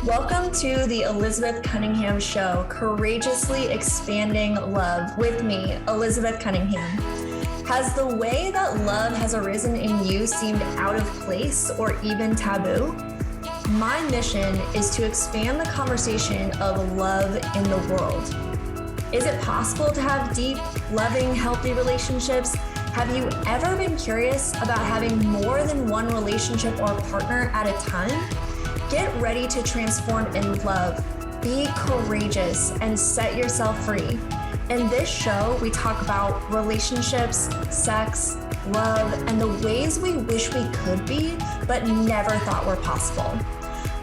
Welcome to the Elizabeth Cunningham Show, courageously expanding love with me, Elizabeth Cunningham. Has the way that love has arisen in you seemed out of place or even taboo? My mission is to expand the conversation of love in the world. Is it possible to have deep, loving, healthy relationships? Have you ever been curious about having more than one relationship or partner at a time? Get ready to transform in love, be courageous, and set yourself free. In this show, we talk about relationships, sex, love, and the ways we wish we could be, but never thought were possible.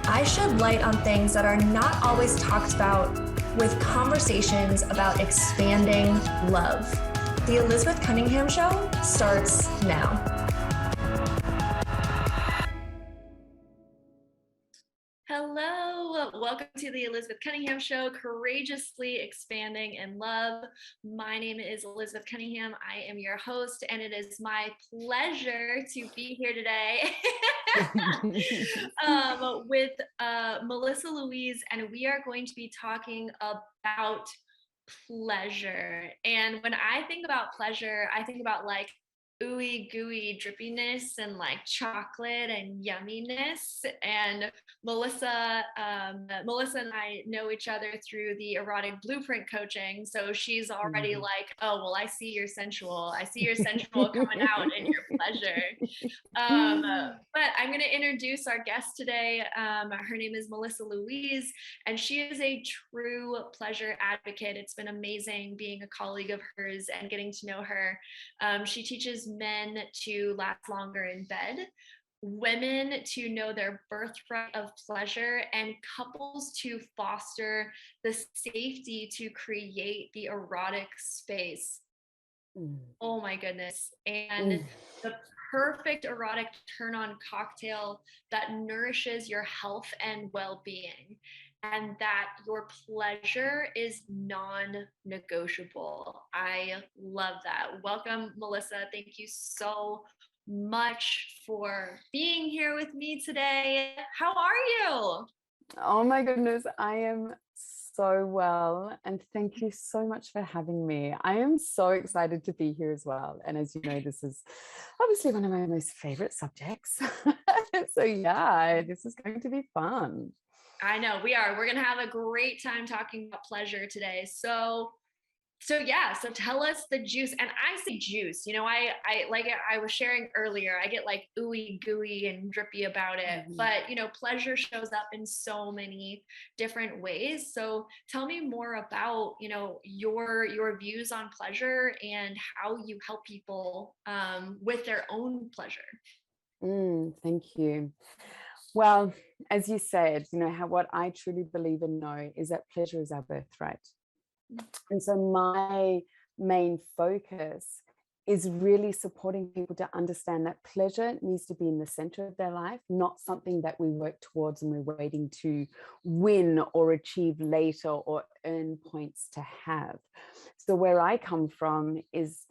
I shed light on things that are not always talked about with conversations about expanding love. The Elizabeth Cunningham Show starts now. Hello, welcome to the Elizabeth Cunningham Show, courageously expanding in love. My name is Elizabeth Cunningham. I am your host, and it is my pleasure to be here today with Melissa Louise, and we are going to be talking about pleasure. And when I think about pleasure, I think about like ooey gooey drippiness and like chocolate and yumminess. And Melissa and I know each other through the erotic blueprint coaching. So she's already like, oh, well, I see your sensual coming out in your pleasure. But I'm going to introduce our guest today. Her name is Melissa Louise, and she is a true pleasure advocate. It's been amazing being a colleague of hers and getting to know her. She teaches men to last longer in bed, women to know their birthright of pleasure, and couples to foster the safety to create the erotic space. Oh my goodness. And the perfect erotic turn-on cocktail that nourishes your health and well-being, and that your pleasure is non-negotiable. I love that. Welcome, Melissa. Thank you so much for being here with me today. How are you? Oh my goodness, I am so well, and thank you so much for having me. I am so excited to be here as well. And as you know, this is obviously one of my most favorite subjects. So yeah, this is going to be fun. I know we are. We're going to have a great time talking about pleasure today. So tell us the juice. And I say juice, you know, I like I was sharing earlier, I get like ooey gooey and drippy about it, but you know, pleasure shows up in so many different ways. So tell me more about, you know, your views on pleasure and how you help people with their own pleasure. Thank you. Well, as you said, you know, what I truly believe and know is that pleasure is our birthright. And so my main focus is really supporting people to understand that pleasure needs to be in the center of their life, not something that we work towards and we're waiting to win or achieve later or earn points to have. So where I come from is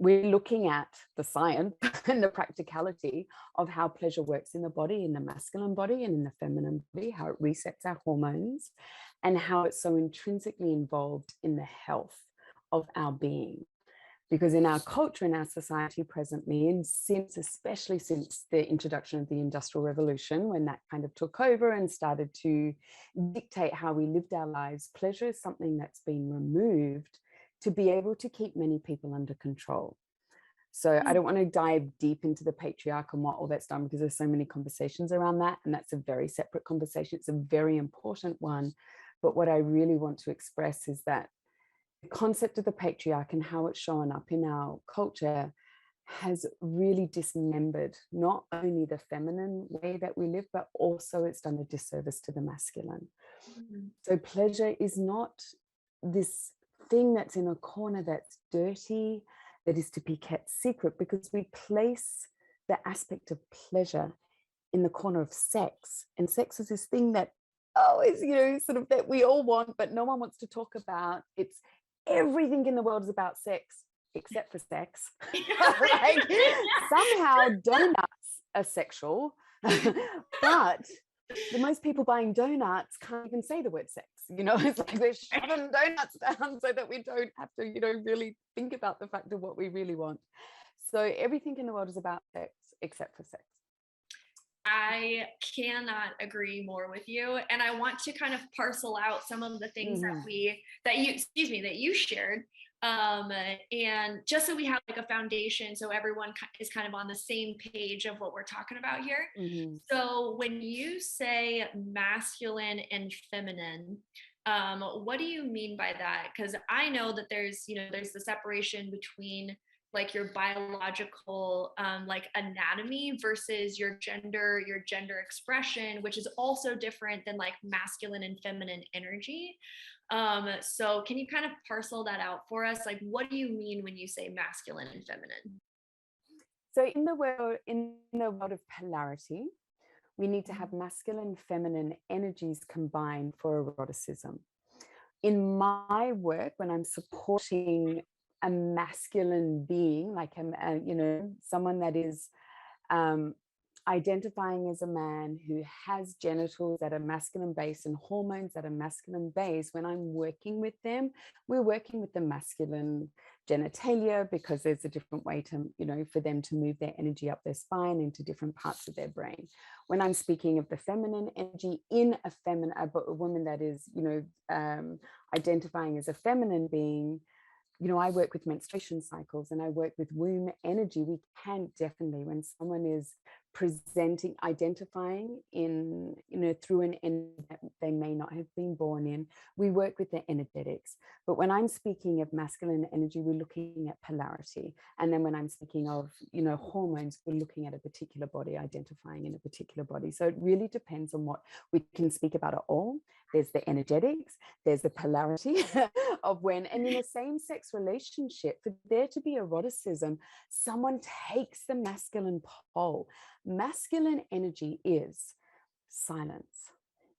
we're looking at the science and the practicality of how pleasure works in the body, in the masculine body and in the feminine body, how it resets our hormones, and how it's so intrinsically involved in the health of our being. Because in our culture, in our society presently, and especially since the introduction of the Industrial Revolution, when that kind of took over and started to dictate how we lived our lives, pleasure is something that's been removed to be able to keep many people under control. So I don't want to dive deep into the patriarch and what all that's done, because there's so many conversations around that, and that's a very separate conversation. It's a very important one. But what I really want to express is that the concept of the patriarch and how it's shown up in our culture has really dismembered not only the feminine way that we live, but also it's done a disservice to the masculine. So pleasure is not this thing that's in a corner that's dirty, that is to be kept secret, because we place the aspect of pleasure in the corner of sex. And sex is this thing that is, you know, sort of that we all want, but no one wants to talk about. It's everything in the world is about sex except for sex. Like somehow donuts are sexual, but the most people buying donuts can't even say the word sex. It's like they're shoving donuts down so that we don't have to, really think about the fact of what we really want. So everything in the world is about sex except for sex. I cannot agree more with you. And I want to kind of parcel out some of the things Mhm. that you shared. And just so we have like a foundation, so everyone is kind of on the same page of what we're talking about here. Mhm. So when you say masculine and feminine, what do you mean by that? Because I know that there's the separation between like your biological like anatomy versus your gender expression, which is also different than like masculine and feminine energy. So can you kind of parcel that out for us? Like, what do you mean when you say masculine and feminine? So in the world of polarity, we need to have masculine, feminine energies combined for eroticism. In my work, when I'm supporting a masculine being, like someone that is um, identifying as a man who has genitals that are masculine based and hormones that are masculine based, when I'm working with them, we're working with the masculine genitalia because there's a different way to, for them to move their energy up their spine into different parts of their brain. When I'm speaking of the feminine energy in a woman that is, identifying as a feminine being, I work with menstruation cycles and I work with womb energy. We can definitely, when someone is identifying in, through an energy that they may not have been born in, we work with the energetics. But when I'm speaking of masculine energy, we're looking at polarity. And then when I'm speaking of, hormones, we're looking at a particular body, identifying in a particular body. So it really depends on what we can speak about it all. There's the energetics, there's the polarity of when, and in a same-sex relationship, for there to be eroticism, someone takes the masculine pole. Masculine energy is silence,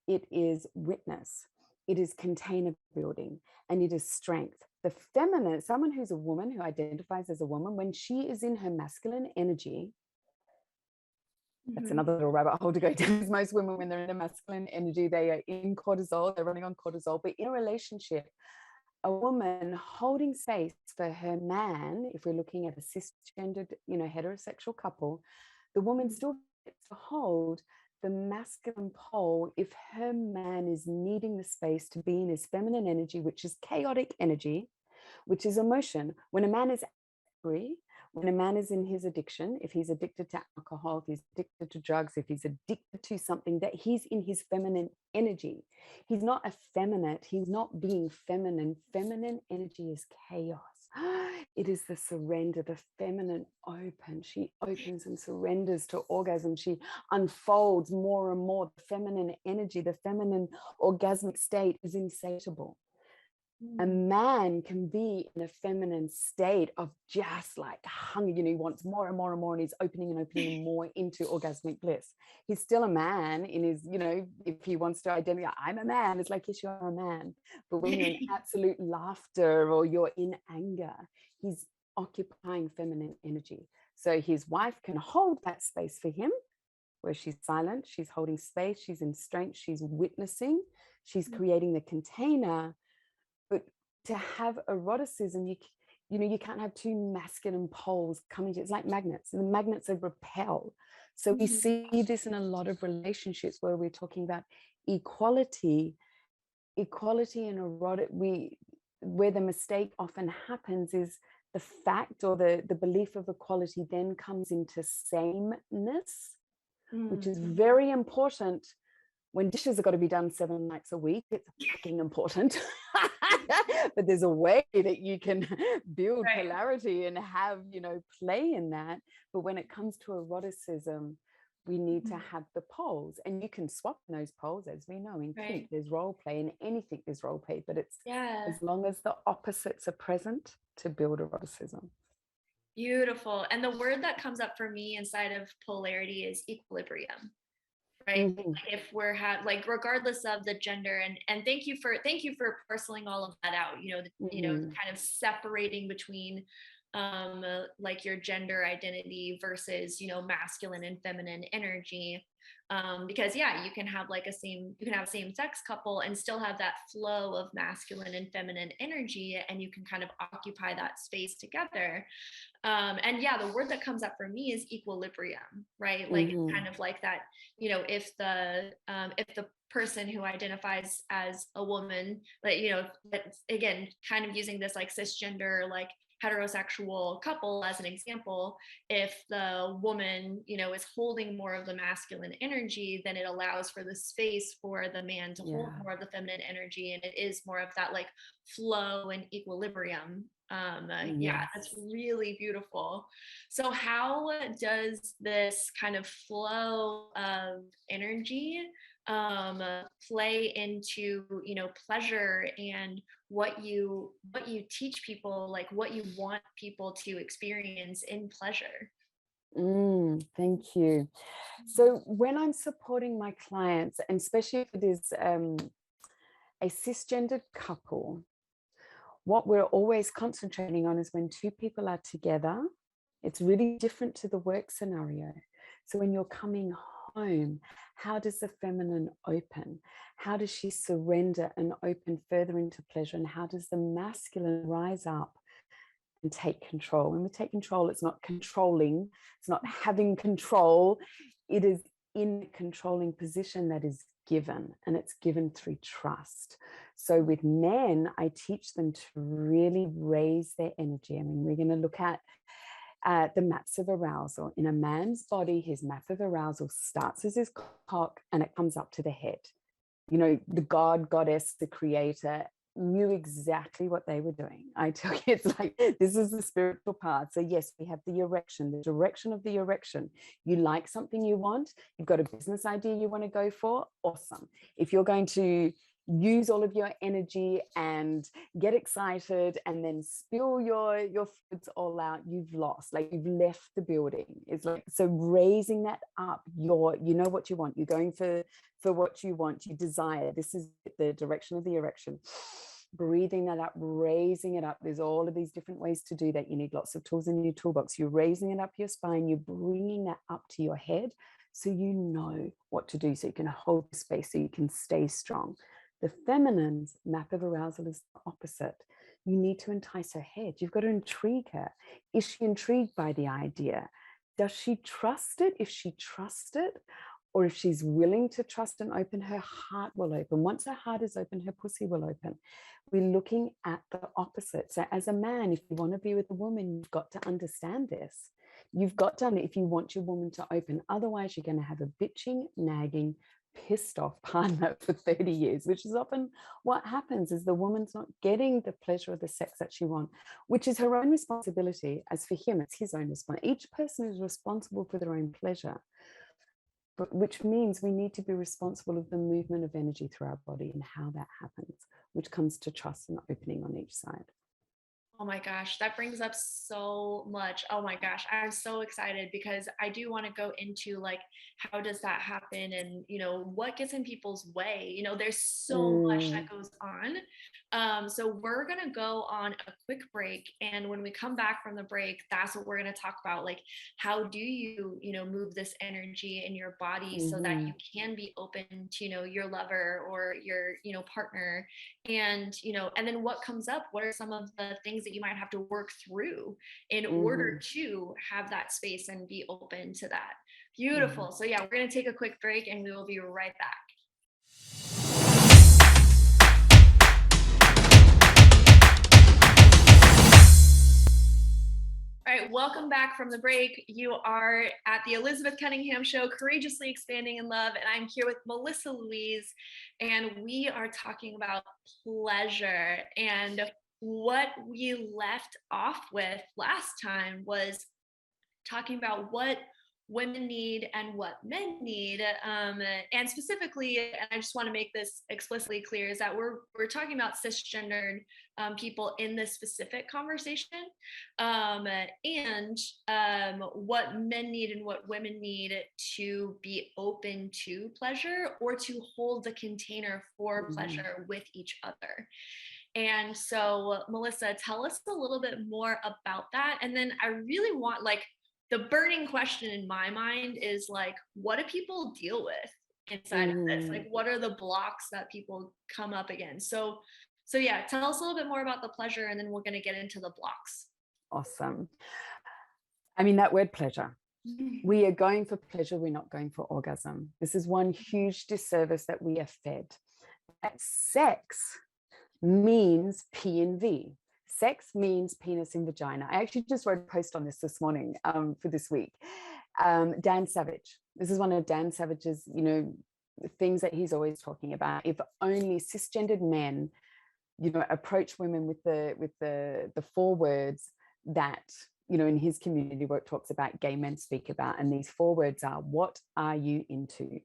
it is witness, it is container building, and it is strength. The feminine, someone who's a woman, who identifies as a woman, when she is in her masculine energy, that's Mhm. another little rabbit hole to go down. Most women, when they're in a masculine energy, they are in cortisol, they're running on cortisol. But in a relationship, a woman holding space for her man, if we're looking at a cisgendered, heterosexual couple, the woman still gets to hold the masculine pole if her man is needing the space to be in his feminine energy, which is chaotic energy, which is emotion. When a man is angry, when a man is in his addiction, if he's addicted to alcohol, if he's addicted to drugs, if he's addicted to something, that he's in his feminine energy. He's not effeminate. He's not being feminine. Feminine energy is chaos. It is the surrender, the feminine open. She opens and surrenders to orgasm. She unfolds more and more. The feminine energy, the feminine orgasmic state is insatiable. A Mm. man can be in a feminine state of just like hunger, he wants more and more and more, and he's opening more into orgasmic bliss. He's still a man in his, if he wants to identify, I'm a man, it's like, yes, you're a man. But when you're in absolute laughter or you're in anger, he's occupying feminine energy. So his wife can hold that space for him, where she's silent, she's holding space, she's in strength, she's witnessing, she's creating the container. But to have eroticism, you can't have two masculine poles coming to, it's like magnets, and the magnets are repel. So we Mhm. see this in a lot of relationships where we're talking about equality and erotic. Where the mistake often happens is the fact, or the belief of equality then comes into sameness, which is Mm. very important. When dishes have got to be done 7 nights a week, it's fucking important. But there's a way that you can build Right. polarity and have, play in that. But when it comes to eroticism, we need to Mhm. have the poles, and you can swap those poles. As we know, in kink Right. there's role play, in anything there's role play, but it's Yeah. as long as the opposites are present to build eroticism. Beautiful. And the word that comes up for me inside of polarity is equilibrium, right? Mhm. Like if like regardless of the gender, and thank you for parceling all of that out, Mhm. kind of separating between like your gender identity versus, masculine and feminine energy. Because yeah, you can have a same sex couple and still have that flow of masculine and feminine energy, and you can kind of occupy that space together. And yeah, the word that comes up for me is equilibrium, right? Like it's Mm-hmm. kind of like that, if the person who identifies as a woman, like, that's again kind of using this like cisgender, like heterosexual couple as an example. If the woman, is holding more of the masculine energy, then it allows for the space for the man to hold Yeah. more of the feminine energy, and it is more of that like flow and equilibrium. Yeah, that's Yes. really beautiful. So how does this kind of flow of energy um play into, pleasure, and what you teach people, like what you want people to experience in pleasure? Thank you. So when I'm supporting my clients, and especially if it is a cisgendered couple, what we're always concentrating on is when two people are together, it's really different to the work scenario. So when you're coming home, how does the feminine open? How does she surrender and open further into pleasure? And how does the masculine rise up and take control? When we take control, it's not controlling, it's not having control, it is in a controlling position that is given, and it's given through trust. So with men, I teach them to really raise their energy. I mean, we're going to look at the maps of arousal. In a man's body, his map of arousal starts as his cock and it comes up to the head. The god, goddess, the creator knew exactly what they were doing. I tell you, it's like, this is the spiritual part. So yes, we have the erection, the direction of the erection. You like something you want, you've got a business idea you want to go for, awesome. If you're going to use all of your energy and get excited and then spill your foods all out, you've lost, like you've left the building. It's like, so raising that up, you know what you want, you're going for what you want, you desire. This is the direction of the erection. Breathing that up, raising it up. There's all of these different ways to do that. You need lots of tools in your toolbox. You're raising it up your spine, you're bringing that up to your head, so you know what to do, so you can hold the space, so you can stay strong. The feminine's map of arousal is the opposite. You need to entice her head. You've got to intrigue her. Is she intrigued by the idea? Does she trust it? If she trusts it, or if she's willing to trust and open, her heart will open. Once her heart is open, her pussy will open. We're looking at the opposite. So as a man, if you want to be with a woman, you've got to understand this. You've got to, if you want your woman to open, otherwise you're going to have a bitching, nagging, pissed off partner for 30 years, which is often what happens. Is the woman's not getting the pleasure of the sex that she wants, which is her own responsibility. As for him, it's his own responsibility. Each person is responsible for their own pleasure, but which means we need to be responsible of the movement of energy through our body and how that happens, which comes to trust and opening on each side. Oh my gosh, that brings up so much. Oh my gosh, I'm so excited because I do want to go into like how does that happen, and what gets in people's way. There's so much that Mm, goes on. So we're gonna go on a quick break, and when we come back from the break, that's what we're gonna talk about. Like, how do you move this energy in your body so that you mhm, can be open to your lover or your partner, and then what comes up, what are some of the things that you might have to work through in order mhm, to have that space and be open to that. mhm. Beautiful. So yeah, we're going to take a quick break and we will be right back. All right, welcome back from the break. You are at the Elizabeth Cunningham Show, Courageously Expanding in Love, and I'm here with Melissa Louise, and we are talking about pleasure. And what we left off with last time was talking about what women need and what men need, and specifically, and I just want to make this explicitly clear, is that we're talking about cisgendered people in this specific conversation, and what men need and what women need to be open to pleasure or to hold the container for Mhm. pleasure with each other. And so, Melissa, tell us a little bit more about that. And then I really want, like, the burning question in my mind is like, what do people deal with inside of this? Mm, Like, what are the blocks that people come up against? So yeah, tell us a little bit more about the pleasure, and then we're going to get into the blocks. awesome. I mean, that word pleasure. We are going for pleasure, we're not going for orgasm. This is one huge disservice that we are fed. That sex means P and V. Sex means penis and vagina. I actually just wrote a post on this morning for this week. Dan Savage. This is one of Dan Savage's, things that he's always talking about. If only cisgendered men, approach women with the four words that, in his community, what talks about gay men speak about. And these four words are, what are you into?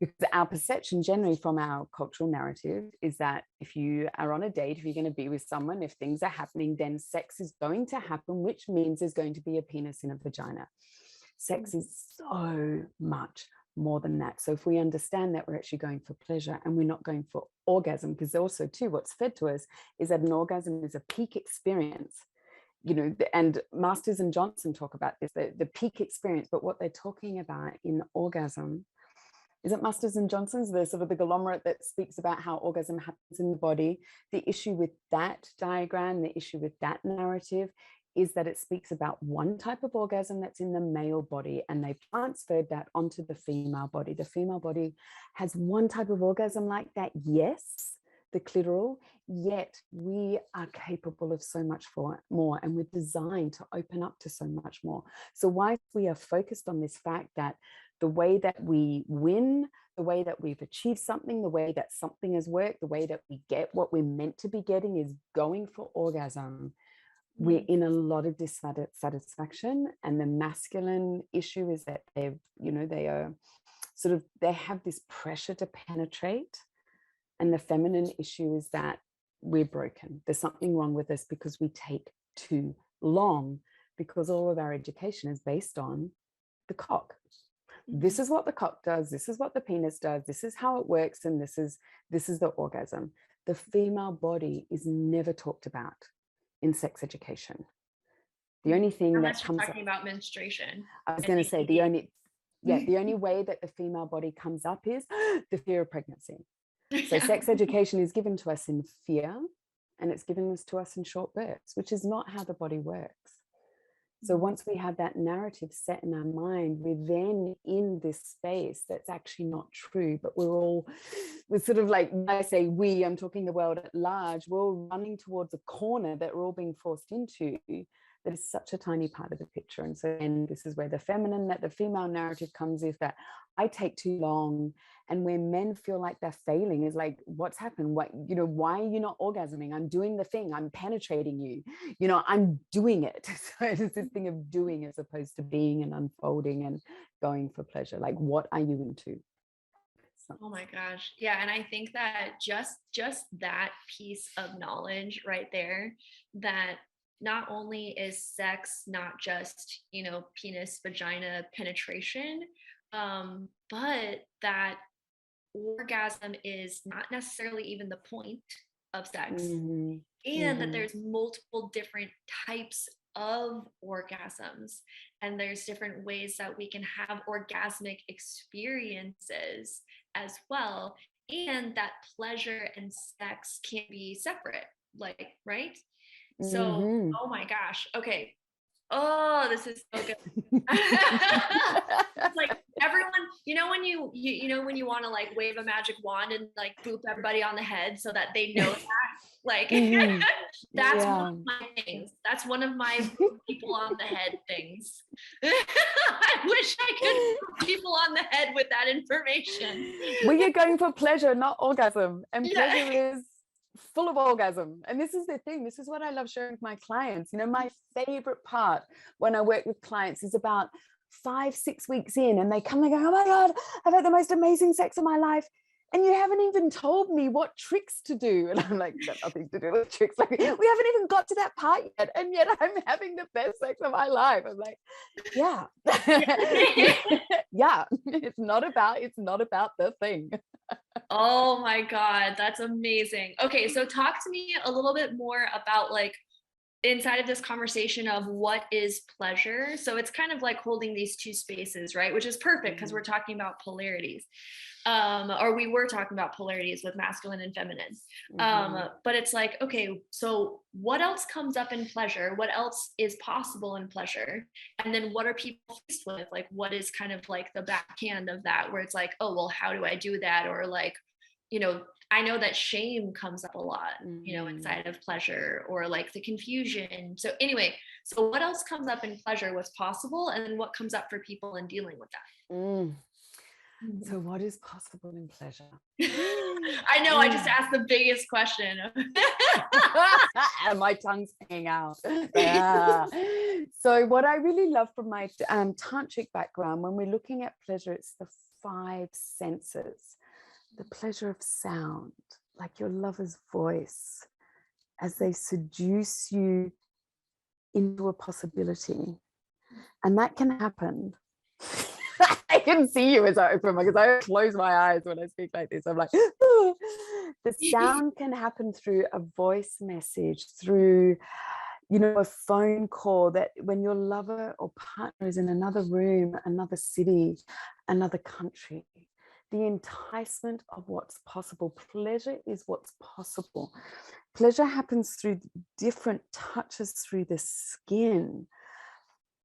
Because our perception generally from our cultural narrative is that if you are on a date, if you're going to be with someone, if things are happening, then sex is going to happen, which means there's going to be a penis and a vagina. Sex is so much more than that. So if we understand that we're actually going for pleasure and we're not going for orgasm, because also too, what's fed to us is that an orgasm is a peak experience. And Masters and Johnson talk about this, the peak experience, but what they're talking about in orgasm, is it Masters and Johnson's, the sort of the conglomerate that speaks about how orgasm happens in the body. The issue with that diagram, the issue with that narrative is that it speaks about one type of orgasm that's in the male body, and they transferred that onto the female body. The female body has one type of orgasm like that, yes, the clitoral, yet we are capable of so much more, and we're designed to open up to so much more. So while we are focused on this fact that the way that we win, the way that we've achieved something, the way that something has worked, the way that we get what we're meant to be getting is going for orgasm, we're in a lot of dissatisfaction. And the masculine issue is that they are they have this pressure to penetrate. And the feminine issue is that we're broken. There's something wrong with us because we take too long, because all of our education is based on the cock. This is what the cock does. This is what the penis does. This is how it works. And this is the orgasm. The female body is never talked about in sex education. The only thing Unless that you're comes talking about menstruation. I was going to say the only way that the female body comes up is the fear of pregnancy. So sex education is given to us in fear, and it's given to us in short bursts, which is not how the body works. So once we have that narrative set in our mind, we're then in this space that's actually not true, but we're sort of like, when I say we, I'm talking the world at large, we're all running towards a corner that we're all being forced into, that is such a tiny part of the picture. And so then this is where the female narrative comes, is that I take too long. And where men feel like they're failing is like, what's happened? Why are you not orgasming? I'm doing the thing. I'm penetrating you. I'm doing it. So it's this thing of doing as opposed to being and unfolding and going for pleasure. Like, what are you into? Oh my gosh. Yeah. And I think that just that piece of knowledge right there, that not only is sex not just, penis, vagina penetration, but that orgasm is not necessarily even the point of sex, and that there's multiple different types of orgasms, and there's different ways that we can have orgasmic experiences as well, and that pleasure and sex can be separate, like, right? So, oh my gosh. Okay. Oh, this is so good. It's like everyone, when you want to like wave a magic wand and like boop everybody on the head so that they know that, like, that's one of my things. That's one of my people on the head things. I wish I could put people on the head with that information. Well, you're going for pleasure, not orgasm. And pleasure is full of orgasm. And this is the thing. This is what I love sharing with my clients. My favorite part when I work with clients is about 5-6 weeks in, and they come and go, oh my God, I've had the most amazing sex of my life. And you haven't even told me what tricks to do. And I'm like, got nothing to do with tricks. Like, we haven't even got to that part yet. And yet I'm having the best sex of my life. I'm like, yeah. Yeah. It's not about the thing. Oh my God, that's amazing. Okay, so talk to me a little bit more about like inside of this conversation of what is pleasure. So it's kind of like holding these two spaces, right? Which is perfect because we're Mm, talking about polarities. Or we were talking about polarities with masculine and feminine. mhm, But it's like, okay, so what else comes up in pleasure? What else is possible in pleasure? And then what are people faced with? Like, what is kind of like the backhand of that, where it's like, oh, well, how do I do that? Or like, I know that shame comes up a lot, mhm. inside of pleasure or like the confusion. So, anyway, so what else comes up in pleasure? What's possible? And then what comes up for people in dealing with Mm. that? So what is possible in pleasure? I know, I just Mm. asked the biggest question. And my tongue's hanging out. Ah. So what I really love from my tantric background, when we're looking at pleasure, it's the five senses. The pleasure of sound, like your lover's voice, as they seduce you into a possibility. And that can happen. I can see you as I open my, because I close my eyes when I speak like this. I'm like, "Ah." The sound can happen through a voice message, through, a phone call, that when your lover or partner is in another room, another city, another country. The enticement of what's possible. Pleasure is what's possible. Pleasure happens through different touches through the skin,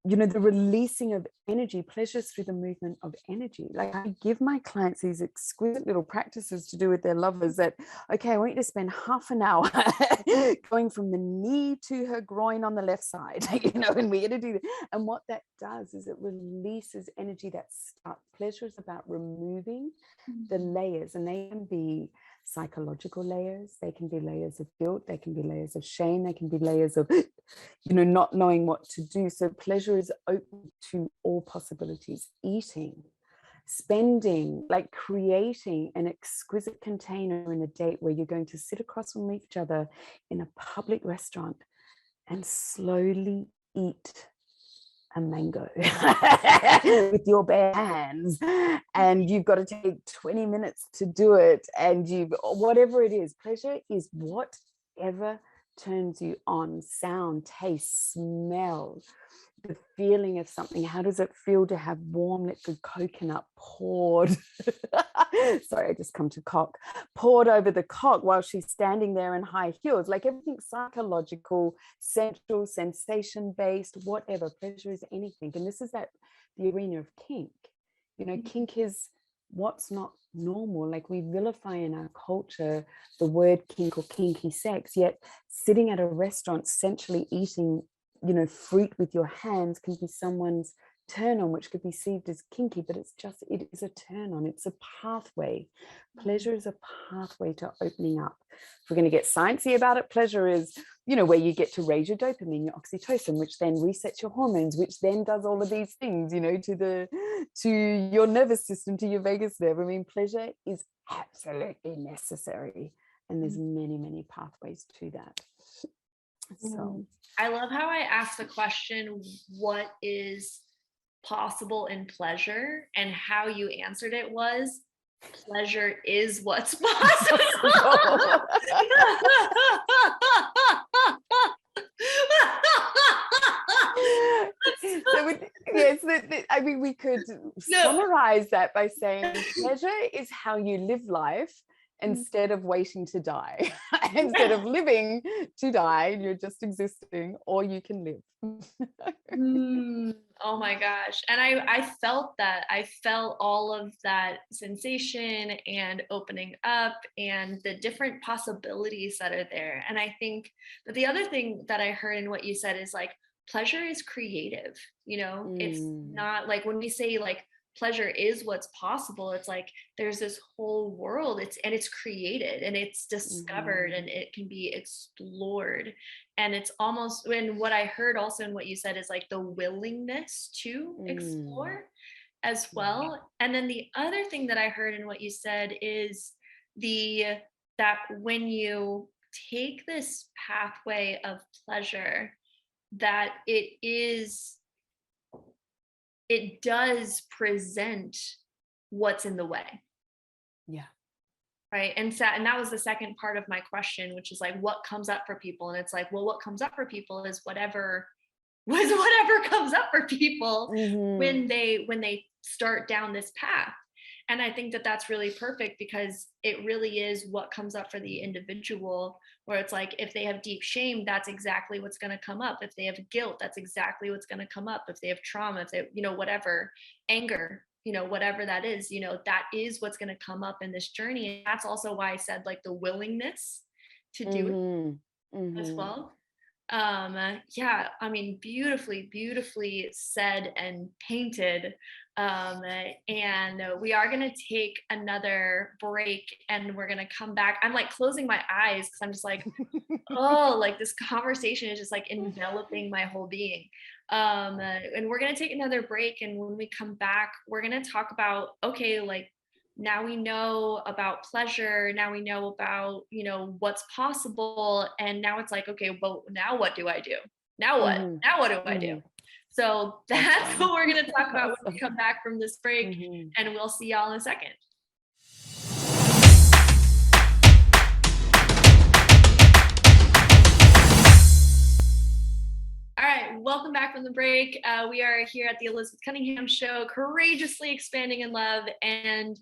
the releasing of energy. Pleasures through the movement of energy. Like, I give my clients these exquisite little practices to do with their lovers, that, okay, I want you to spend half an hour going from the knee to her groin on the left side, and we're going to do that. And what that does is it releases energy that's stuck. Pleasure is about removing the layers, and they can be psychological layers, they can be layers of guilt, they can be layers of shame, they can be layers of not knowing what to do. So pleasure is open to all possibilities. Eating, spending, like creating an exquisite container in a date where you're going to sit across from each other in a public restaurant and slowly eat a mango with your bare hands, and you've got to take 20 minutes to do it, and whatever it is. Pleasure is whatever turns you on. Sound, taste, smell, the feeling of something. How does it feel to have warm liquid coconut poured sorry, I just come to cock, poured over the cock while she's standing there in high heels? Like, everything psychological, sensual, sensation based, whatever. Pleasure is anything. And this is the arena of kink. Kink is what's not normal. Like, we vilify in our culture the word kink or kinky sex, yet sitting at a restaurant essentially eating fruit with your hands can be someone's turn on, which could be perceived as kinky, but it is a turn on. It's a pathway. Pleasure is a pathway to opening up. If we're going to get sciencey about it, pleasure is where you get to raise your dopamine, your oxytocin, which then resets your hormones, which then does all of these things to your nervous system, to your vagus nerve. I mean, pleasure is absolutely necessary, and there's many, many pathways to that. So I love how I asked the question, what is possible in pleasure? And how you answered it was, pleasure is what's possible. Yes, I mean, we could No. summarize that by saying pleasure is how you live life instead of waiting to die. Instead of living to die, you're just existing, or you can live. Oh my gosh. And I felt that. I felt all of that sensation and opening up and the different possibilities that are there. And I think that the other thing that I heard in what you said is like, pleasure is creative. It's Mm, not like when we say like pleasure is what's possible, it's like there's this whole world, it's created and it's discovered mhm, and it can be explored. And it's almost, when what I heard also in what you said is like the willingness to mm, explore as yeah, well. And then the other thing that I heard in what you said is the that when you take this pathway of pleasure, that it does present what's in the way. yeah, Right. And that was the second part of my question, which is like what comes up for people. And it's like, well, what comes up for people is whatever was whatever comes up for people Hmm. when they start down this path. And I think that that's really perfect because it really is what comes up for the individual, where it's like if they have deep shame, that's exactly what's going to come up. If they have guilt, that's exactly what's going to come up. If they have trauma, if they, whatever, anger, whatever that is, that is what's going to come up in this journey. And that's also why I said like the willingness to do it Hmm. as Hmm. well. Yeah, I mean, beautifully said and painted. And we are going to take another break and we're going to come back. I'm like closing my eyes because I'm just like, oh, like this conversation is just like enveloping my whole being. And we're going to take another break. And when we come back, we're going to talk about, okay, like now we know about pleasure. Now we know about, what's possible. And now it's like, okay, well, now what do I do? Now what? Hmm. Now what do I do? Hmm. So that's Awesome. what we're going to talk about when we Awesome. come back from this break. Hmm. And we'll see y'all in a second. All right, welcome back from the break. We are here at the Elizabeth Cunningham Show, courageously expanding in love, and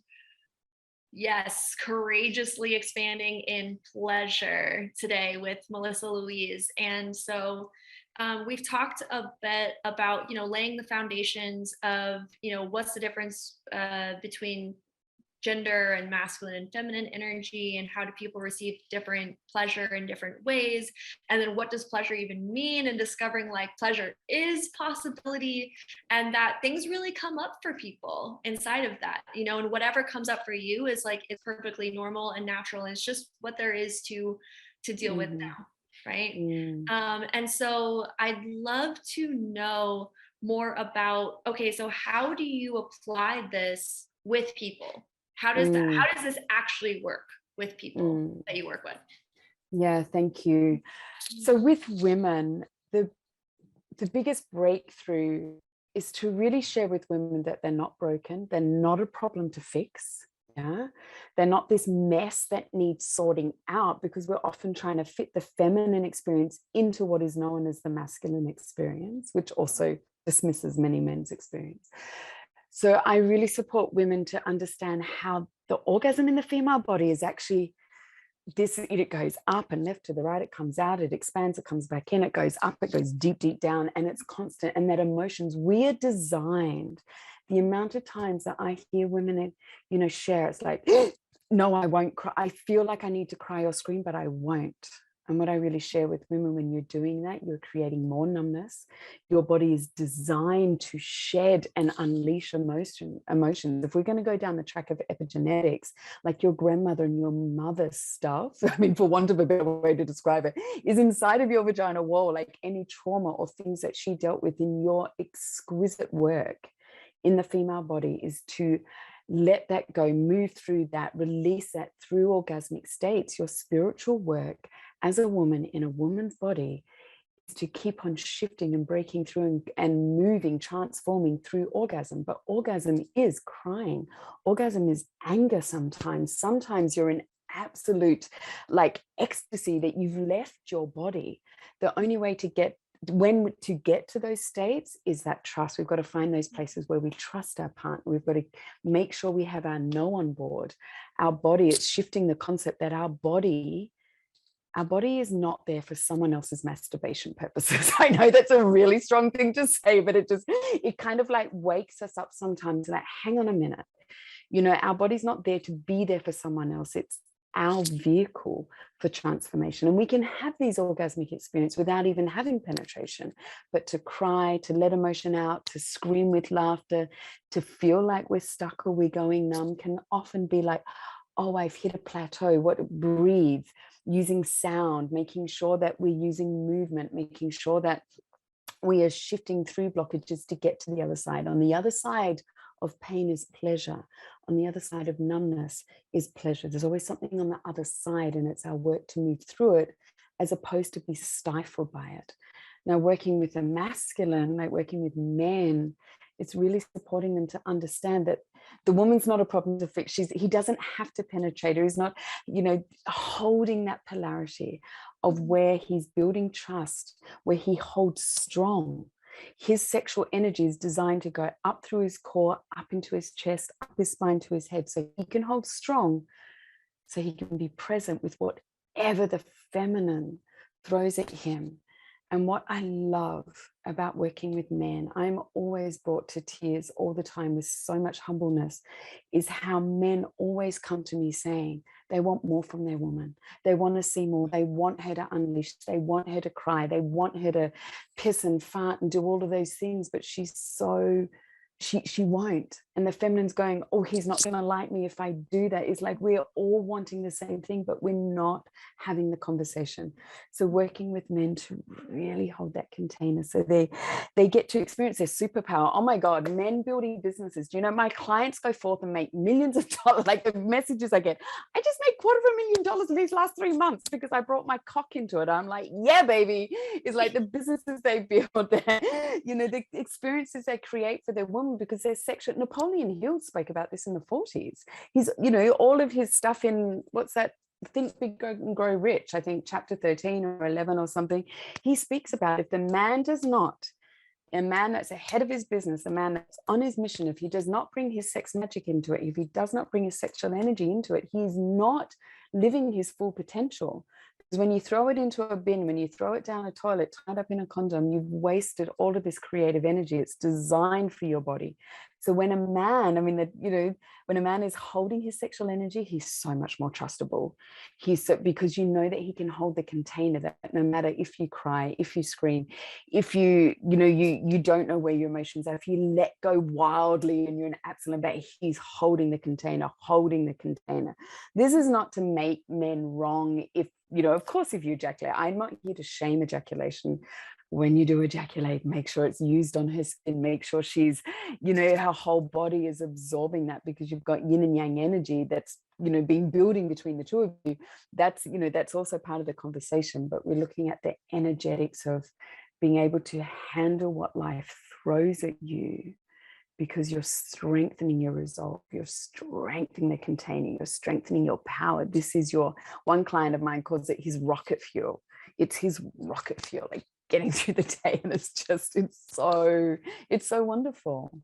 yes, courageously expanding in pleasure today with Melissa Louise. And so we've talked a bit about, laying the foundations of, what's the difference between gender and masculine and feminine energy, and how do people receive different pleasure in different ways, and then what does pleasure even mean, and discovering like pleasure is possibility, and that things really come up for people inside of that, and whatever comes up for you is like it's perfectly normal and natural, and it's just what there is to deal with Hmm. now, right? Mm. And so I'd love to know more about, okay, so how do you apply this with people? Mm. How does this actually work with people Mm. that you work with? Yeah, thank you. So with women, the biggest breakthrough is to really share with women that they're not broken, they're not a problem to fix. Yeah, they're not this mess that needs sorting out, because we're often trying to fit the feminine experience into what is known as the masculine experience, which also dismisses many men's experience. So I really support women to understand how the orgasm in the female body is actually this. It goes up and left to the right, it comes out, it expands, it comes back in, it goes up, it goes deep down, and it's constant. And that emotions, we are designed, the amount of times that I hear women share, it's like no, I won't cry, I feel like I need to cry or scream, but I won't. And what I really share with women, when you're doing that, you're creating more numbness. Your body is designed to shed and unleash emotions. If we're going to go down the track of epigenetics, like your grandmother and your mother's stuff, I mean, for want of a better way to describe it, is inside of your vagina wall, like any trauma or things that she dealt with in your exquisite work in the female body, is to let that go, move through that, release that through orgasmic states. Your spiritual work as a woman in a woman's body is to keep on shifting and breaking through and moving, transforming through orgasm. But orgasm is crying. Orgasm is anger sometimes. Sometimes you're in absolute like ecstasy that you've left your body. The only way to get to those states is that trust. We've got to find those places where we trust our partner. We've got to make sure we have our no on board. Our body, it's shifting the concept that our body is not there for someone else's masturbation purposes. I know that's a really strong thing to say, but it kind of like wakes us up sometimes, like, hang on a minute. Our body's not there to be there for someone else. It's our vehicle for transformation. And we can have these orgasmic experiences without even having penetration, but to cry, to let emotion out, to scream with laughter, to feel like we're stuck or we're going numb can often be like, oh, I've hit a plateau. Breathe, using sound, making sure that we're using movement, making sure that we are shifting through blockages to get to the other side. On the other side of pain is pleasure. On the other side of numbness is pleasure. There's always something on the other side, and it's our work to move through it as opposed to be stifled by it. Now, working with a masculine, like working with men, it's really supporting them to understand that The woman's not a problem to fix. He doesn't have to penetrate her. He's not, holding that polarity of where he's building trust, where he holds strong. His sexual energy is designed to go up through his core, up into his chest, up his spine to his head, so he can hold strong, so he can be present with whatever the feminine throws at him. And what I love about working with men, I'm always brought to tears all the time with so much humbleness, is how men always come to me saying they want more from their woman. They want to see more. They want her to unleash. They want her to cry. They want her to piss and fart and do all of those things. But she's so, she won't. And the feminine's going, oh, he's not going to like me if I do that. It's like we're all wanting the same thing, but we're not having the conversation. So working with men to really hold that container, so they get to experience their superpower. Oh my God, men building businesses. Do you know, my clients go forth and make millions of dollars. Like the messages I get, I just made $250,000 in these last 3 months because I brought my cock into it. I'm like, yeah, baby. It's like the businesses they build, the experiences they create for their woman, because they're sexual. Napoleon Hill spoke about this in the 40s. He's, all of his stuff in, what's that? Think Big and Grow Rich, I think chapter 13 or 11 or something. He speaks about, if the man does not, a man that's ahead of his business, a man that's on his mission, if he does not bring his sex magic into it, if he does not bring his sexual energy into it, he's not living his full potential. Because when you throw it into a bin, when you throw it down a toilet, tied up in a condom, you've wasted all of this creative energy. It's designed for your body. So when a man, when a man is holding his sexual energy, he's so much more trustable. Because you know that he can hold the container, that no matter if you cry, if you scream, if you don't know where your emotions are, if you let go wildly and you're an absolute bad, he's holding the container. This is not to make men wrong. If, of course, if you ejaculate, I'm not here to shame ejaculation. When you do ejaculate, make sure it's used on her skin, make sure she's, her whole body is absorbing that, because you've got yin and yang energy that's, been building between the two of you. That's, that's also part of the conversation. But we're looking at the energetics of being able to handle what life throws at you, because you're strengthening your resolve, you're strengthening the container, you're strengthening your power. This is one client of mine calls it his rocket fuel. It's his rocket fuel, like getting through the day. And it's so wonderful,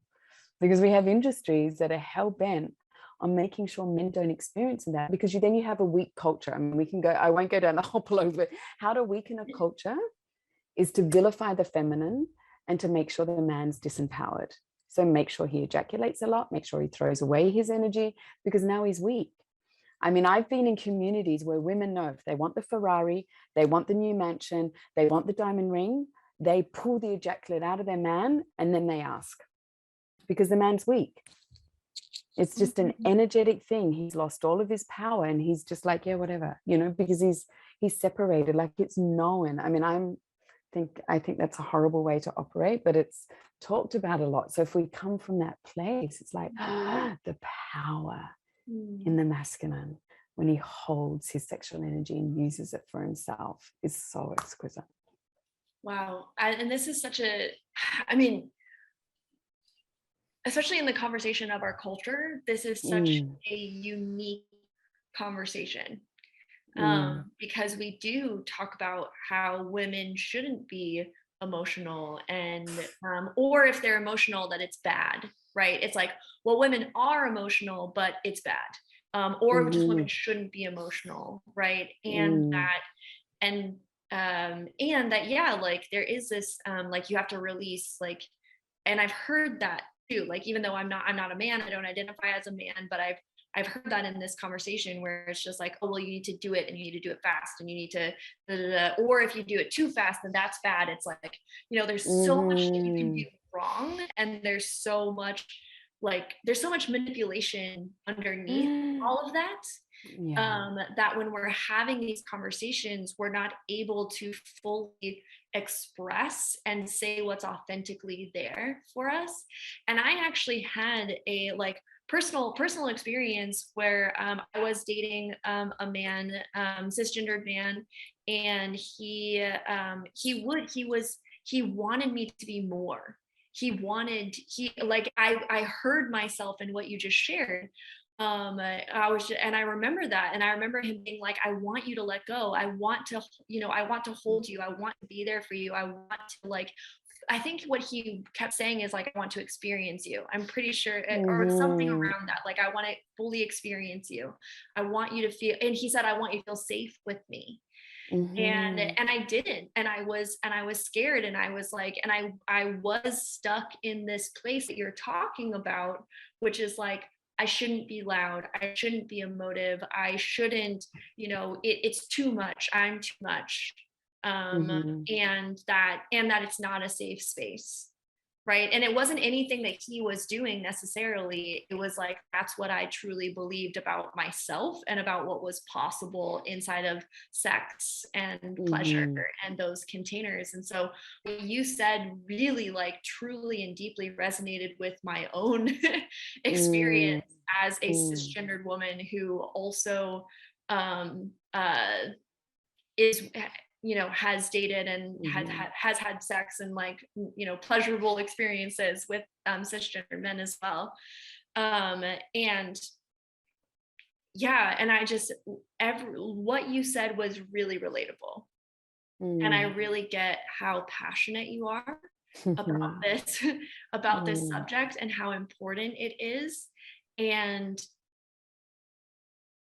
because we have industries that are hell-bent on making sure men don't experience that, because then you have a weak culture. I mean, I won't go down the whole below, but how to weaken a culture is to vilify the feminine and to make sure the man's disempowered. So make sure he ejaculates a lot, make sure he throws away his energy, because now he's weak. I mean, I've been in communities where women know if they want the Ferrari, they want the new mansion, they want the diamond ring, they pull the ejaculate out of their man and then they ask, because the man's weak. It's just an energetic thing. He's lost all of his power and he's just like, yeah, whatever, because he's separated, like it's known. I mean, I think that's a horrible way to operate, but it's talked about a lot. So if we come from that place, it's like the power in the masculine, when he holds his sexual energy and uses it for himself, is so exquisite. Wow. And this is especially in the conversation of our culture, this is such a unique conversation. Because we do talk about how women shouldn't be emotional, and or if they're emotional, that it's bad, right? It's like, well, women are emotional, but it's bad, or just women shouldn't be emotional, right? And that, yeah, like there is this, like you have to release, like, and I've heard that too. Like, even though I'm not a man, I don't identify as a man, but I've heard that in this conversation where it's just like, oh, well, you need to do it and you need to do it fast and you need to, or if you do it too fast, then that's bad. It's like, there's so much that you can do wrong. And there's so much manipulation underneath all of that. That when we're having these conversations, we're not able to fully express and say what's authentically there for us. And I actually had a personal experience where I was dating a man, cisgendered man, and he wanted me to be more. I heard myself in what you just shared. And I remember that, and I remember him being like, I want you to let go. I want to, I want to hold you. I want to be there for you. I want to, like, I think what he kept saying is, like, I want to experience you. I'm pretty sure, or something Mhm. around that. Like, I want to fully experience you. I want you to feel, and he said, I want you to feel safe with me. Mhm. And I didn't, and I was scared, and I was like, and I was stuck in this place that you're talking about, which is like, I shouldn't be loud, I shouldn't be emotive, I shouldn't, it's too much, I'm too much. Mhm. And that it's not a safe space. Right. And it wasn't anything that he was doing necessarily. It was like, that's what I truly believed about myself and about what was possible inside of sex and pleasure Mhm. and those containers. And so what you said really, like, truly and deeply resonated with my own Mm. experience as a Mm. cisgendered woman who also um, uh, is has dated and Mhm. has had sex and, like, pleasurable experiences with cisgender men as well. And yeah, and I just, what you said was really relatable, and I Mm. really get how passionate you are about Mhm. this about this Mm. subject and how important it is. And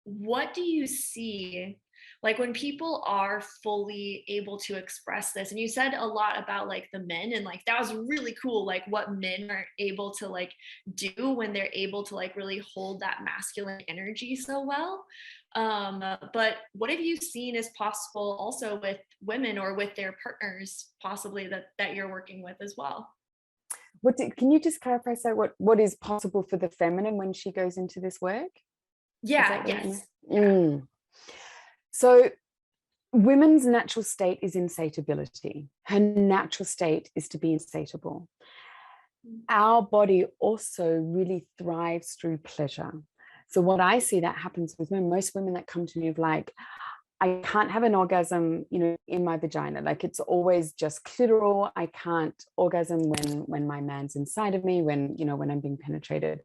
what do you see, like, when people are fully able to express this? And you said a lot about, like, the men, and, like, that was really cool, like, what men are able to, like, do when they're able to, like, really hold that masculine energy so well. But what have you seen is possible also with women or with their partners, possibly, that you're working with as well? Can you just clarify, so what is possible for the feminine when she goes into this work? Is Yeah, that what you mean? yes. Yeah. Mm. So women's natural state is insatiability. Her natural state is to be insatiable. Our body also really thrives through pleasure. So what I see that happens with women, most women that come to me of like, I can't have an orgasm, in my vagina. Like, it's always just clitoral. I can't orgasm when my man's inside of me, when I'm being penetrated.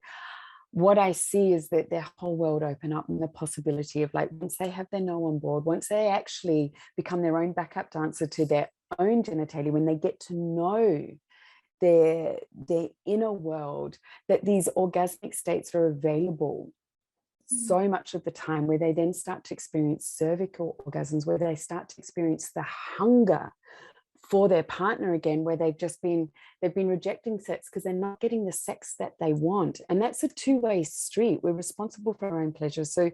What I see is that their whole world open up, and the possibility of, like, once they have their no on board, once they actually become their own backup dancer to their own genitalia, when they get to know their inner world, that these orgasmic states are available Mm. so much of the time, where they then start to experience cervical orgasms, where they start to experience the hunger for their partner again, where they've been rejecting sex because they're not getting the sex that they want. And that's a two-way street. We're responsible for our own pleasure. So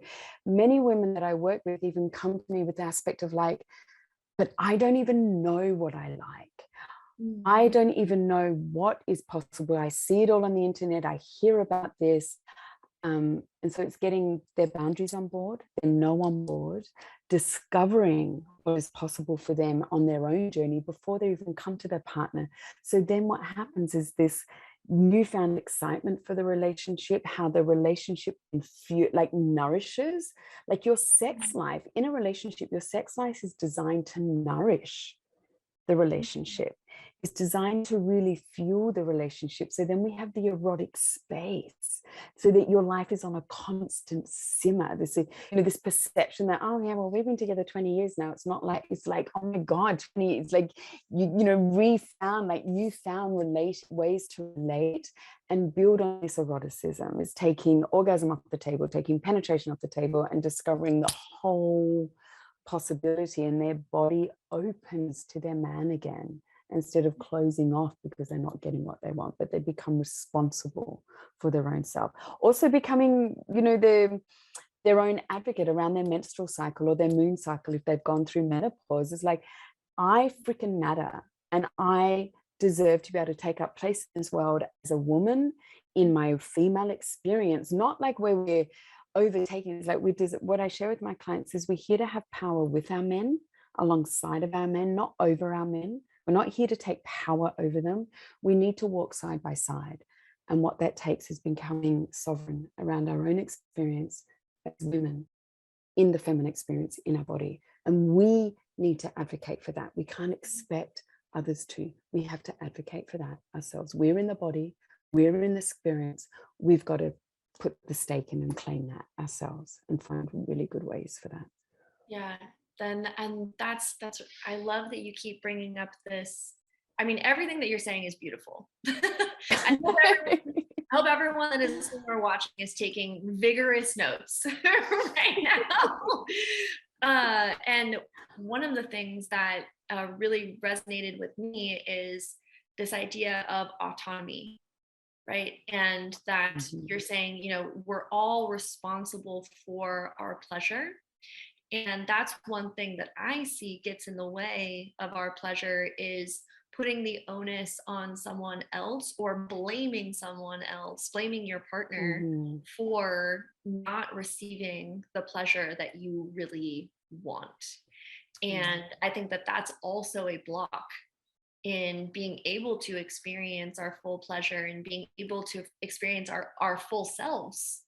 many women that I work with even come to me with the aspect of like, but I don't even know what I like. I Mm. don't even know what is possible. I see it all on the internet. I hear about this. And so it's getting their boundaries on board, their no on board, discovering what is possible for them on their own journey before they even come to their partner. So then what happens is this newfound excitement for the relationship, how the relationship like nourishes, like your sex life in a relationship. Your sex life is designed to nourish the relationship. Is designed to really fuel the relationship. So then we have the erotic space, so that your life is on a constant simmer. This perception that, oh yeah, well, we've been together 20 years now. It's not like, it's like, oh my God, 20 years, like you found ways to relate and build on this eroticism. Is taking orgasm off the table, taking penetration off the table, and discovering the whole possibility, and their body opens to their man again, instead of closing off because they're not getting what they want, but they become responsible for their own self. Also becoming, their own advocate around their menstrual cycle or their moon cycle if they've gone through menopause. It's like, I freaking matter, and I deserve to be able to take up place in this world as a woman in my female experience, not like where we're overtaking. It's like what I share with my clients is we're here to have power with our men, alongside of our men, not over our men. We're not here to take power over them. We need to walk side by side. And what that takes is becoming sovereign around our own experience as women, in the feminine experience in our body. And we need to advocate for that. We can't expect others too. We have to advocate for that ourselves. We're in the body, we're in the experience. We've got to put the stake in and claim that ourselves and find really good ways for that. Yeah. Then, and that's, I love that you keep bringing up this. I mean, everything that you're saying is beautiful. I hope everyone that is listening or watching is taking vigorous notes right now. And one of the things that really resonated with me is this idea of autonomy, right? And that you're saying, you know, we're all responsible for our pleasure. And that's one thing that I see gets in the way of our pleasure is putting the onus on someone else or blaming someone else, blaming your partner for not receiving the pleasure that you really want. And I think that that's also a block in being able to experience our full pleasure and being able to experience our full selves.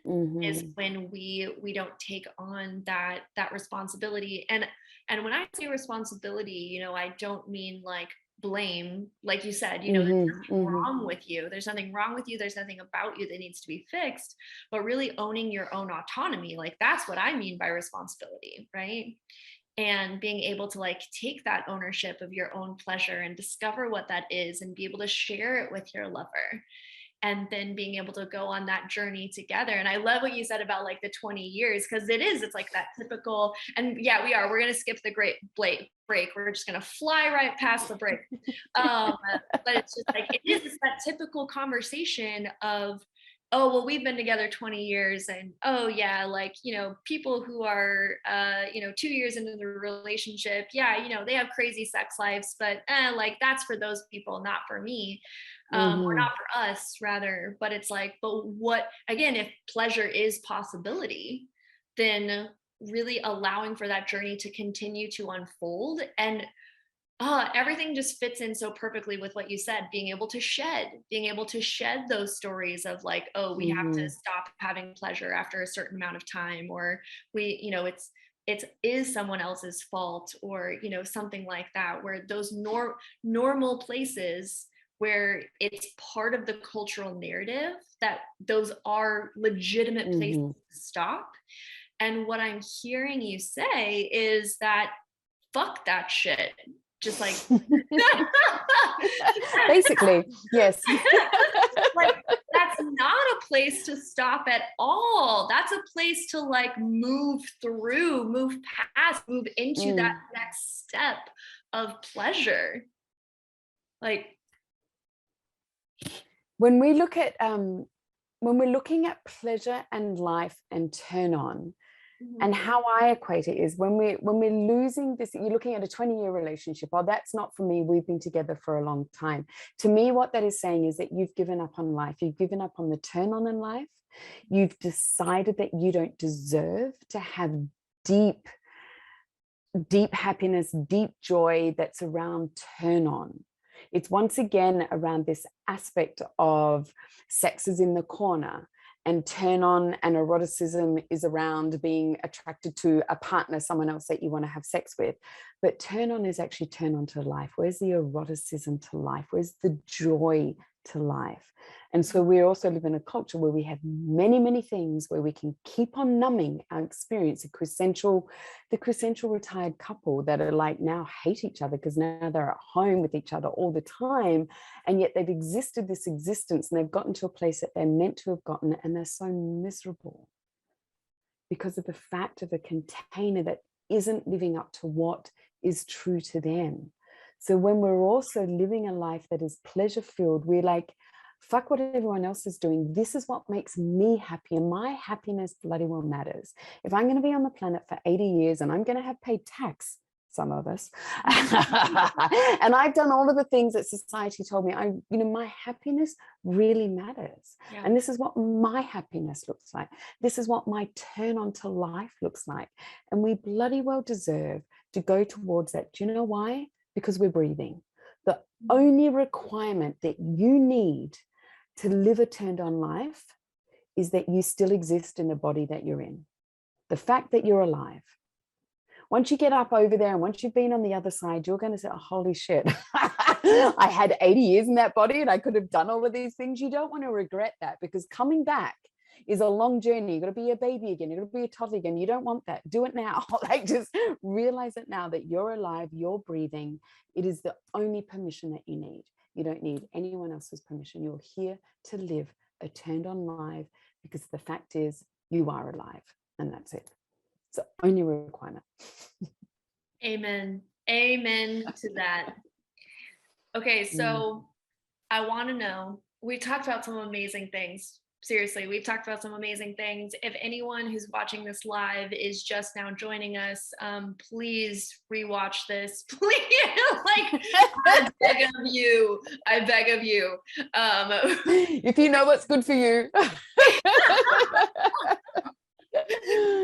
Is when we don't take on that responsibility. And when I say responsibility, you know, I don't mean like blame, like you said, you know, there's nothing wrong with you, there's nothing wrong with you, there's nothing about you that needs to be fixed, but really owning your own autonomy, like that's what I mean by responsibility, right? And being able to like take that ownership of your own pleasure and discover what that is and be able to share it with your lover, and then being able to go on that journey together. And I love what you said about like the 20 years, because it's like that typical, and yeah, we're going to skip the great break. We're just going to fly right past the break. But it's just like, it's that typical conversation of, oh, well, we've been together 20 years. And oh yeah, like, you know, people who are, you know, 2 years into the relationship, yeah, you know, they have crazy sex lives, but like that's for those people, not for me. Or not for us rather. But it's like, but what, again, if pleasure is possibility, then really allowing for that journey to continue to unfold. And everything just fits in so perfectly with what you said, being able to shed those stories of like, oh, we have to stop having pleasure after a certain amount of time, or we, you know, it is someone else's fault, or, you know, something like that, where those normal places where it's part of the cultural narrative that those are legitimate places to stop. And what I'm hearing you say is that fuck that shit. Just like basically, yes. Like that's not a place to stop at all. That's a place to like move through, move past, move into that next step of pleasure. Like when we look at when we're looking at pleasure and life and turn on, and how I equate it is when we're losing this, you're looking at a 20-year relationship. Oh, that's not for me. We've been together for a long time. To me, what that is saying is that you've given up on life. You've given up on the turn on in life. You've decided that you don't deserve to have deep happiness, deep joy that's around turn on. It's once again around this aspect of sex is in the corner, and turn on and eroticism is around being attracted to a partner, someone else that you want to have sex with. But turn on is actually turn on to life. Where's the eroticism to life? Where's the joy to life? And so we also live in a culture where we have many, many things where we can keep on numbing our experience. The quintessential retired couple that are like now hate each other because now they're at home with each other all the time. And yet they've existed this existence and they've gotten to a place that they're meant to have gotten, and they're so miserable because of the fact of a container that isn't living up to what is true to them. So when we're also living a life that is pleasure filled, we're like, fuck what everyone else is doing. This is what makes me happy, and my happiness bloody well matters. If I'm going to be on the planet for 80 years and I'm going to have paid tax, some of us, and I've done all of the things that society told me, my happiness really matters. Yeah. And this is what my happiness looks like. This is what my turn on to life looks like. And we bloody well deserve to go towards that. Do you know why? Because we're breathing. The only requirement that you need to live a turned on life is that you still exist in the body that you're in. The fact that you're alive. Once you get up over there and once you've been on the other side, you're going to say, oh, holy shit, I had 80 years in that body and I could have done all of these things. You don't want to regret that, because coming back is a long journey. You've got to be a baby again. You've got to be a toddler again. You don't want that. Do it now. Like, just realize it now that you're alive, you're breathing. It is the only permission that you need. You don't need anyone else's permission. You're here to live a turned on life, because the fact is you are alive, and that's it. It's the only requirement. Amen. Amen to that. Okay, so I want to know, we talked about some amazing things. Seriously, we've talked about some amazing things. If anyone who's watching this live is just now joining us, please rewatch this. Please, like, I beg of you. I beg of you. If you know what's good for you.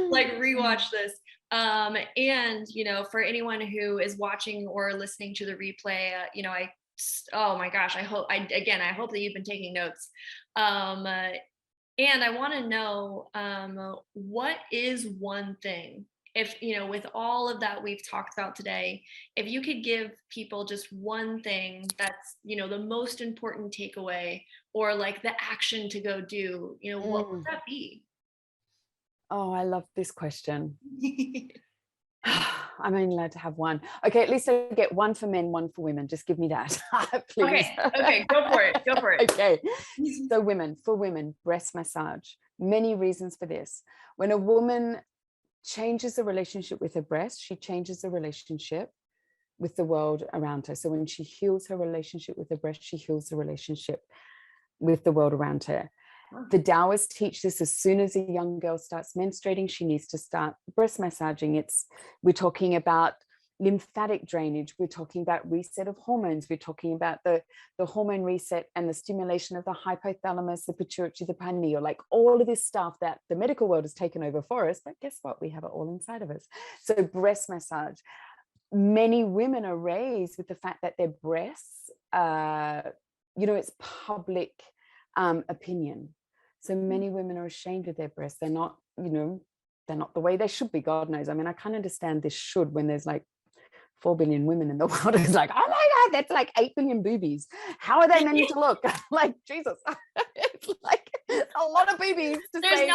Like, rewatch this. And, you know, for anyone who is watching or listening to the replay, you know, oh my gosh, I hope that you've been taking notes. And I want to know, what is one thing, if, you know, with all of that we've talked about today, if you could give people just one thing that's, you know, the most important takeaway, or like the action to go do, you know, what would that be? Oh, I love this question. I'm only allowed to have one. Okay, at least I get one for men, one for women. Just give me that, please. Okay, go for it. Go for it. Okay. So for women, breast massage. Many reasons for this. When a woman changes the relationship with her breast, she changes the relationship with the world around her. So when she heals her relationship with her breast, she heals the relationship with the world around her. The Taoists teach this: as soon as a young girl starts menstruating, she needs to start breast massaging. We're talking about lymphatic drainage. We're talking about reset of hormones. We're talking about the hormone reset and the stimulation of the hypothalamus, the pituitary, the pineal, like all of this stuff that the medical world has taken over for us. But guess what? We have it all inside of us. So breast massage. Many women are raised with the fact that their breasts, you know, it's public opinion. So many women are ashamed of their breasts. They're not, you know, they're not the way they should be. God knows. I mean, I can't understand this should, when there's like 4 billion women in the world. It's like, oh my God, that's like 8 billion boobies. How are they meant to look? Like, Jesus. It's like a lot of boobies. There's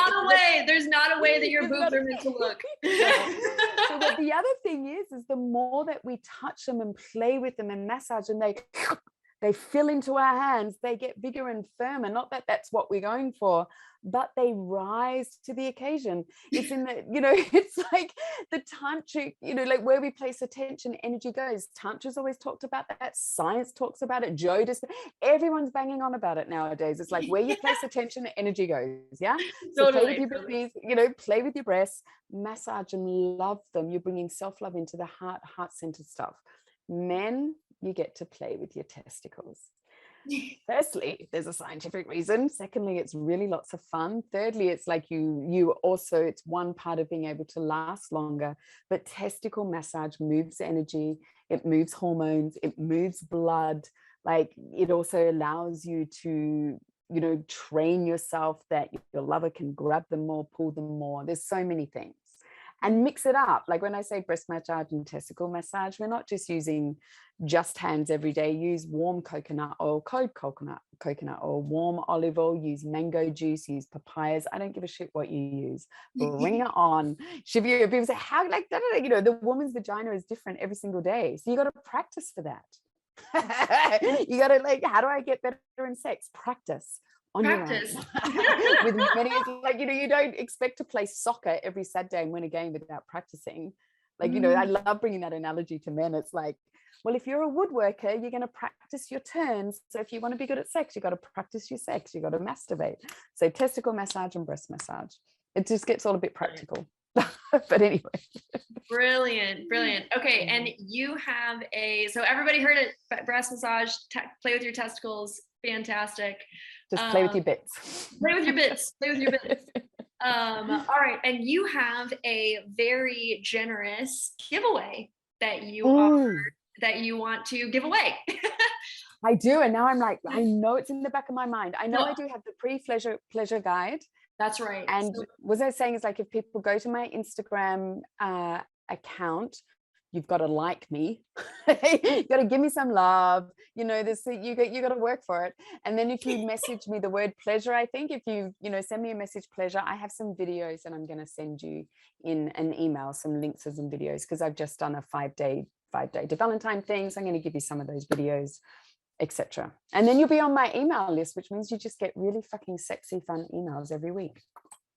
not a way that your boobs are meant to look. So what the other thing is the more that we touch them and play with them and massage, and they fill into our hands, they get bigger and firmer. Not that that's what we're going for, but they rise to the occasion. It's in the, you know, it's like the tantric, you know, like where we place attention, energy goes. Tantra's always talked about that. Science talks about it. Everyone's banging on about it nowadays. It's like where you place attention, energy goes. Yeah. So Totally, play with your boobies, you know, play with your breasts, massage and love them. You're bringing self-love into the heart-centered stuff. Men, you get to play with your testicles. Firstly, there's a scientific reason. Secondly, it's really lots of fun. Thirdly, it's like you also, it's one part of being able to last longer. But testicle massage moves energy, it moves hormones, it moves blood. Like, it also allows you to, you know, train yourself that your lover can grab them more, pull them more. There's so many things. And mix it up. Like when I say breast massage and testicle massage, we're not just using just hands every day. Use warm coconut oil, cold coconut oil, warm olive oil, use mango juice, use papayas. I don't give a shit what you use. Bring it on. People say, how, like, you know, the woman's vagina is different every single day. So you got to practice for that. You got to, like, how do I get better in sex? Practice. On Practice. With many, like, you know, you don't expect to play soccer every Saturday and win a game without practicing. Like, you know, I love bringing that analogy to men. It's like, well, if you're a woodworker, you're going to practice your turns. So if you want to be good at sex, you got to practice your sex. You got to masturbate. So testicle massage and breast massage. It just gets all a bit practical. But anyway. Brilliant. Okay, and you have so everybody heard it, breast massage, play with your testicles. Fantastic. Just play with your bits. Play with your bits. All right, and you have a very generous giveaway that you want to give away. I do, and now I'm like, I know it's in the back of my mind. I know I do have the pre-pleasure guide. That's right. And was I saying, is like, if people go to my Instagram account, you've got to like me. You got to give me some love. You know, this, you got to work for it. And then if you message me the word pleasure, I think if you send me a message pleasure, I have some videos and I'm going to send you in an email, some links to some videos, because I've just done a 5-day to Valentine thing. So I'm going to give you some of those videos, etc. And then you'll be on my email list, which means you just get really fucking sexy, fun emails every week.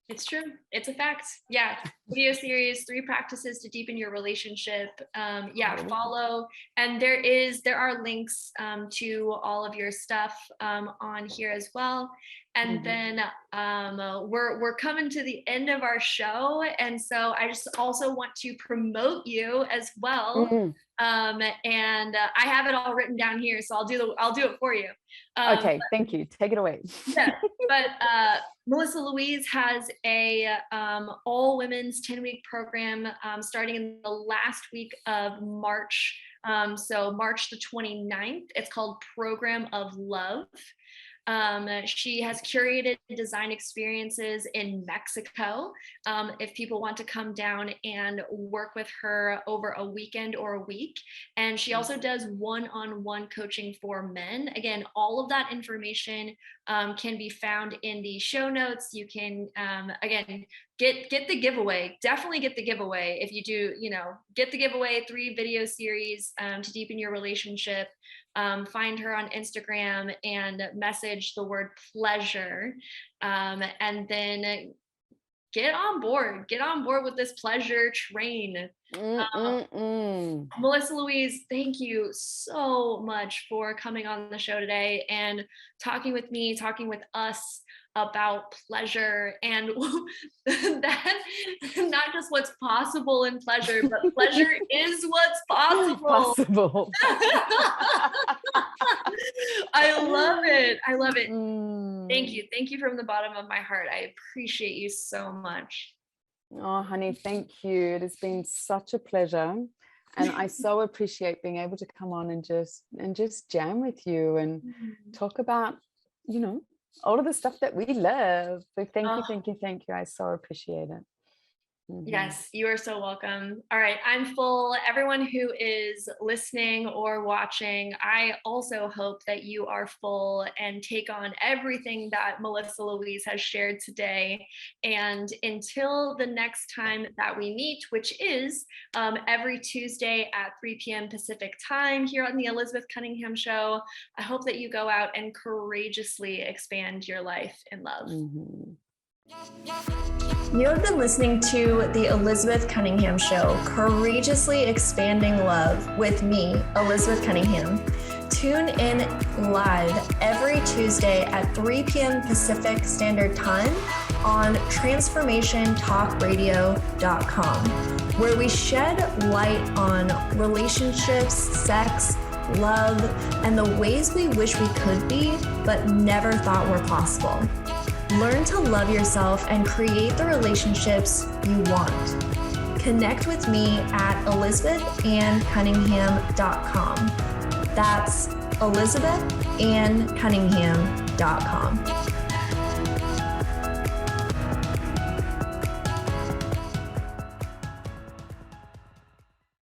It's true. It's a fact. Yeah. Video series, 3 practices to deepen your relationship. Follow. And there are links to all of your stuff on here as well. And then we're coming to the end of our show. And so I just also want to promote you as well. And I have it all written down here, so I'll do it for you. Okay, thank you. Take it away. Yeah, but Melissa Louise has a all women's 10-week program starting in the last week of March. So March the 29th. It's called Program of Love. She has curated design experiences in Mexico. If people want to come down and work with her over a weekend or a week. And she also does one-on-one coaching for men. Again, all of that information can be found in the show notes. You can, again, get the giveaway. Definitely get the giveaway. If you do, get the giveaway, 3 video series to deepen your relationship. Find her on Instagram and message the word pleasure, and then get on board with this pleasure train. Melissa Louise, thank you so much for coming on the show today and talking with us about pleasure, and that not just what's possible in pleasure, but pleasure is what's possible. I love it. Thank you from the bottom of my heart. I appreciate you so much. Oh, honey, thank you. It has been such a pleasure. And I so appreciate being able to come on and just jam with you and talk about, all of the stuff that we love. So thank you. I so appreciate it. Yes, you are so welcome. All right, I'm full. Everyone who is listening or watching, I also hope that you are full and take on everything that Melissa Louise has shared today. And until the next time that we meet, which is every Tuesday at 3 p.m. Pacific time here on the Elizabeth Cunningham Show, I hope that you go out and courageously expand your life in love. You have been listening to the Elizabeth Cunningham Show, Courageously Expanding Love with me, Elizabeth Cunningham. Tune in live every Tuesday at 3 p.m. Pacific Standard Time on transformationtalkradio.com, where we shed light on relationships, sex, love, and the ways we wish we could be, but never thought were possible. Learn to love yourself and create the relationships you want. Connect with me at ElizabethAnnCunningham.com. That's ElizabethAnnCunningham.com.